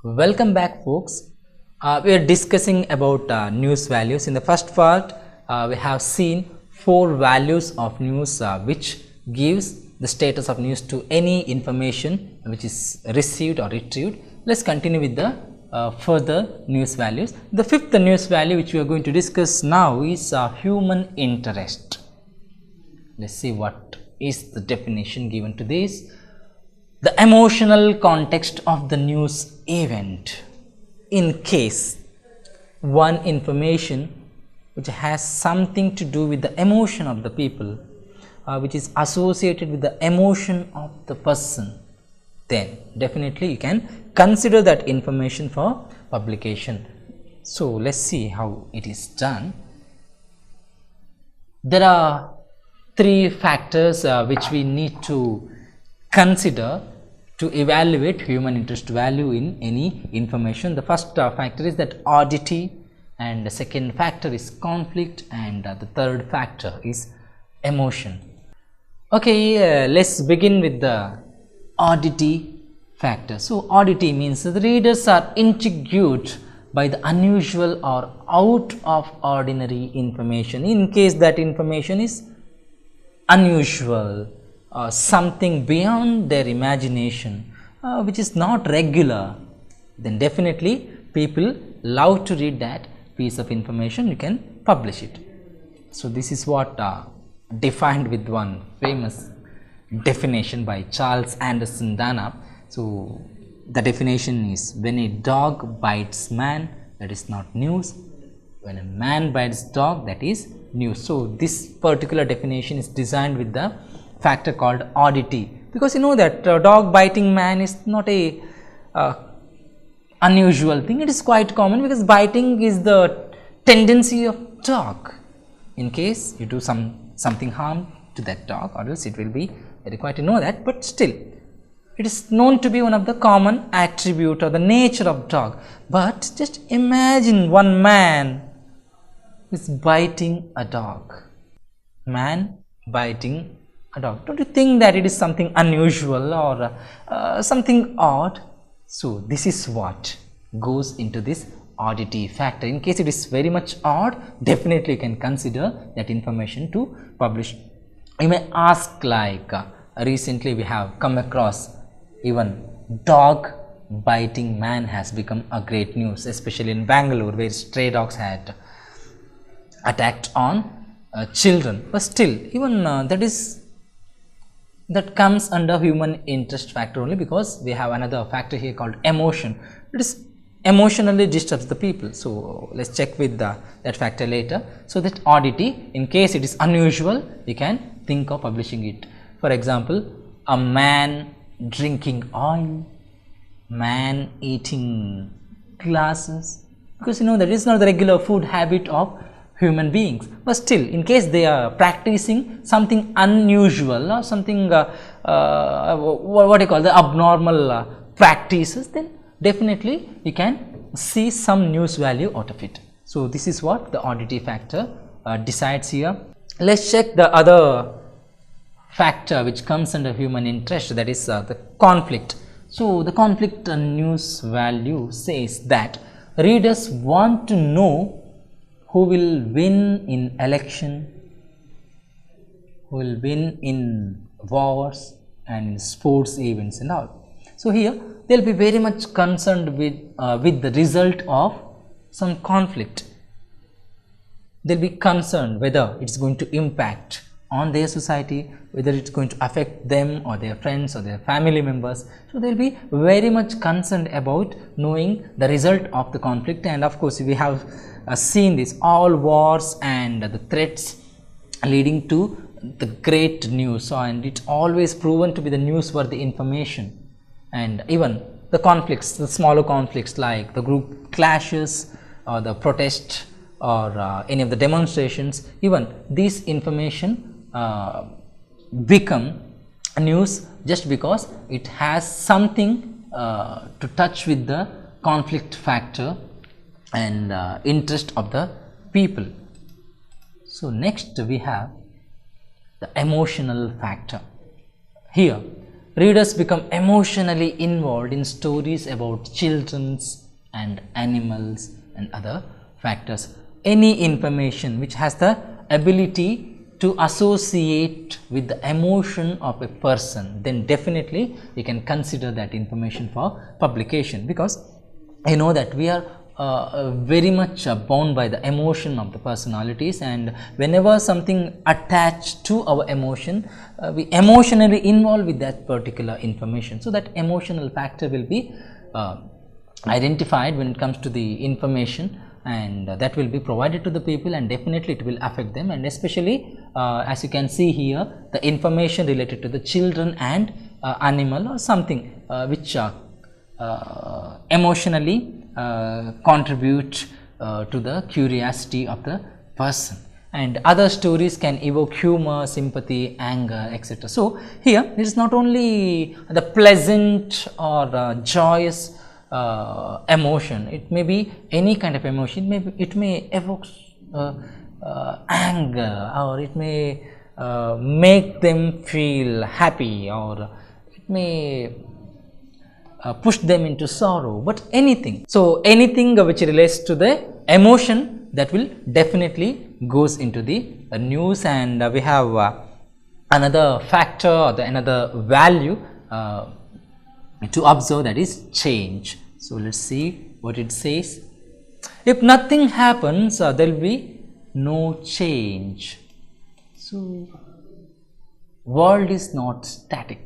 Welcome back, folks. We are discussing about news values. In the first part, we have seen 4 values of news which gives the status of news to any information which is received or retrieved. Let's continue with the further news values. The 5th news value which we are going to discuss now is human interest. Let's see what is the definition given to this. The emotional context of the news event. In case one information which has something to do with the emotion of the people, which is associated with the emotion of the person, then definitely you can consider that information for publication. So let's see how it is done. There are 3 factors which we need to consider to evaluate human interest value in any information. The first factor is that oddity, and the second factor is conflict, and the third factor is emotion. Okay, let's begin with the oddity factor. So oddity means the readers are intrigued by the unusual or out of ordinary information. In case that information is unusual, something beyond their imagination, which is not regular, then definitely people love to read that piece of information. You can publish it. So this is what defined with one famous definition by Charles Anderson Dana. So the definition is: when a dog bites man, that is not news. When a man bites dog, that is news. So this particular definition is designed with the factor called oddity, because you know that dog biting man is not a unusual thing. It is quite common, because biting is the tendency of dog. In case you do something harm to that dog, or else it will be required to know that, but still it is known to be one of the common attribute or the nature of dog. But just imagine one man is biting a dog. Man biting a dog. Don't you think that it is something unusual or something odd? So this is what goes into this oddity factor. In case it is very much odd, definitely you can consider that information to publish. You may ask, like recently we have come across even dog biting man has become a great news, especially in Bangalore, where stray dogs had attacked on children. But still, even that comes under human interest factor only, because we have another factor here called emotion. It is emotionally disturbs the people. So let's check with that factor later. So that oddity, in case it is unusual, we can think of publishing it. For example, a man drinking oil, man eating glasses, because you know that is not the regular food habit of human beings. But still, in case they are practicing something unusual or something what you call the abnormal practices, then definitely you can see some news value out of it. So this is what the oddity factor decides here. Let's check the other factor which comes under human interest, that is the conflict. So the conflict news value says that readers want to know who will win in election, who will win in wars and in sports events and all. So here they will be very much concerned with the result of some conflict. They will be concerned whether it is going to impact on their society, whether it is going to affect them or their friends or their family members. So they will be very much concerned about knowing the result of the conflict. And of course we have seen this, all wars and the threats leading to the great news. So, and it's always proven to be the newsworthy information. And even the conflicts, the smaller conflicts like the group clashes or the protest or any of the demonstrations, even this information become news just because it has something to touch with the conflict factor and interest of the people. So next we have the emotional factor. Here readers become emotionally involved in stories about children and animals and other factors. Any information which has the ability to associate with the emotion of a person, then definitely we can consider that information for publication, because you know that we are very much bound by the emotion of the personalities, and whenever something attached to our emotion, we emotionally involve with that particular information. So that emotional factor will be identified when it comes to the information, and that will be provided to the people, and definitely it will affect them. And especially as you can see here, the information related to the children and animal or something which emotionally contribute to the curiosity of the person. And other stories can evoke humor, sympathy, anger, etc. So here it is not only the pleasant or joyous emotion, it may be any kind of emotion. Maybe it may evoke anger, or it may make them feel happy, or it may push them into sorrow, but anything. So anything which relates to the emotion, that will definitely goes into the news. And we have another factor, or another value to observe, that is change. So let's see what it says. If nothing happens, there will be no change. So world is not static,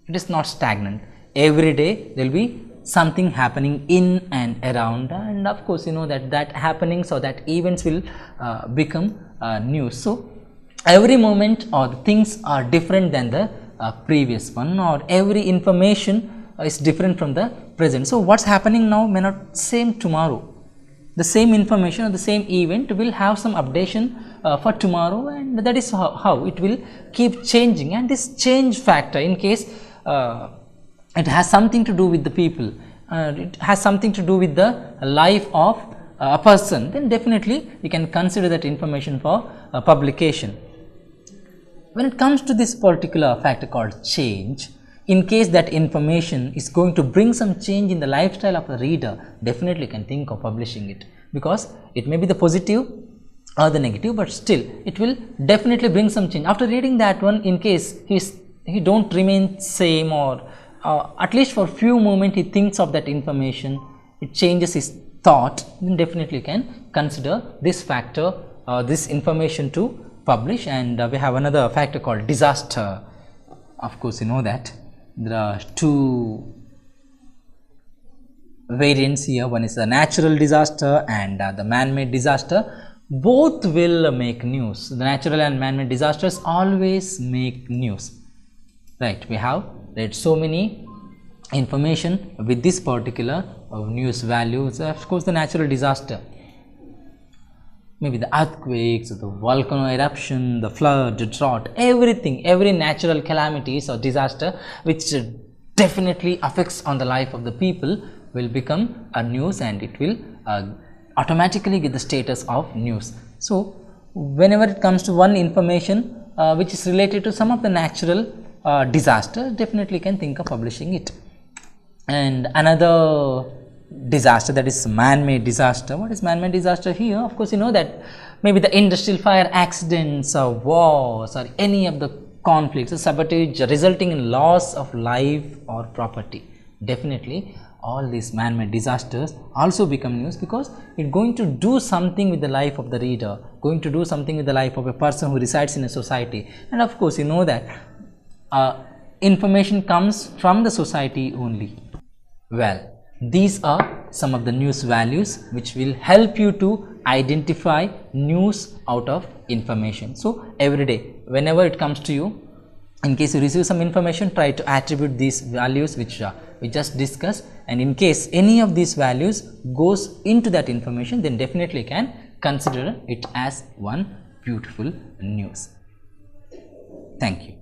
it is not stagnant. Every day there will be something happening in and around, and of course you know that happenings or that events will become news. So every moment or the things are different than the previous one, or every information is different from the present. So what's happening now may not same tomorrow. The same information or the same event will have some updation for tomorrow, and that is how it will keep changing. And this change factor, in case it has something to do with the people, it has something to do with the life of a person, then definitely we can consider that information for publication. When it comes to this particular factor called change, in case that information is going to bring some change in the lifestyle of the reader, definitely can think of publishing it, because it may be the positive or the negative, but still it will definitely bring some change. After reading that one, in case he don't remain same, or at least for few moments he thinks of that information, it changes his thought, then definitely can consider this factor, this information to publish. And we have another factor called disaster. Of course you know that there are two variants here. One is the natural disaster and the man-made disaster. Both will make news. The natural and man-made disasters always make news, right? We have read so many information with this particular news values. Of course the natural disaster, maybe the earthquakes, the volcano eruption, the flood, the drought, everything, every natural calamities or disaster which definitely affects on the life of the people will become a news, and it will automatically get the status of news. So whenever it comes to one information which is related to some of the natural disaster, definitely can think of publishing it. And another disaster, that is man-made disaster. What is man-made disaster here? Of course you know that maybe the industrial fire accidents or wars or any of the conflicts or sabotage resulting in loss of life or property. Definitely all these man-made disasters also become news, because it's going to do something with the life of the reader, going to do something with the life of a person who resides in a society. And of course you know that information comes from the society only. Well, these are some of the news values which will help you to identify news out of information. So every day whenever it comes to you, in case you receive some information, try to attribute these values which we just discussed, and in case any of these values goes into that information, then definitely can consider it as one beautiful news. Thank you.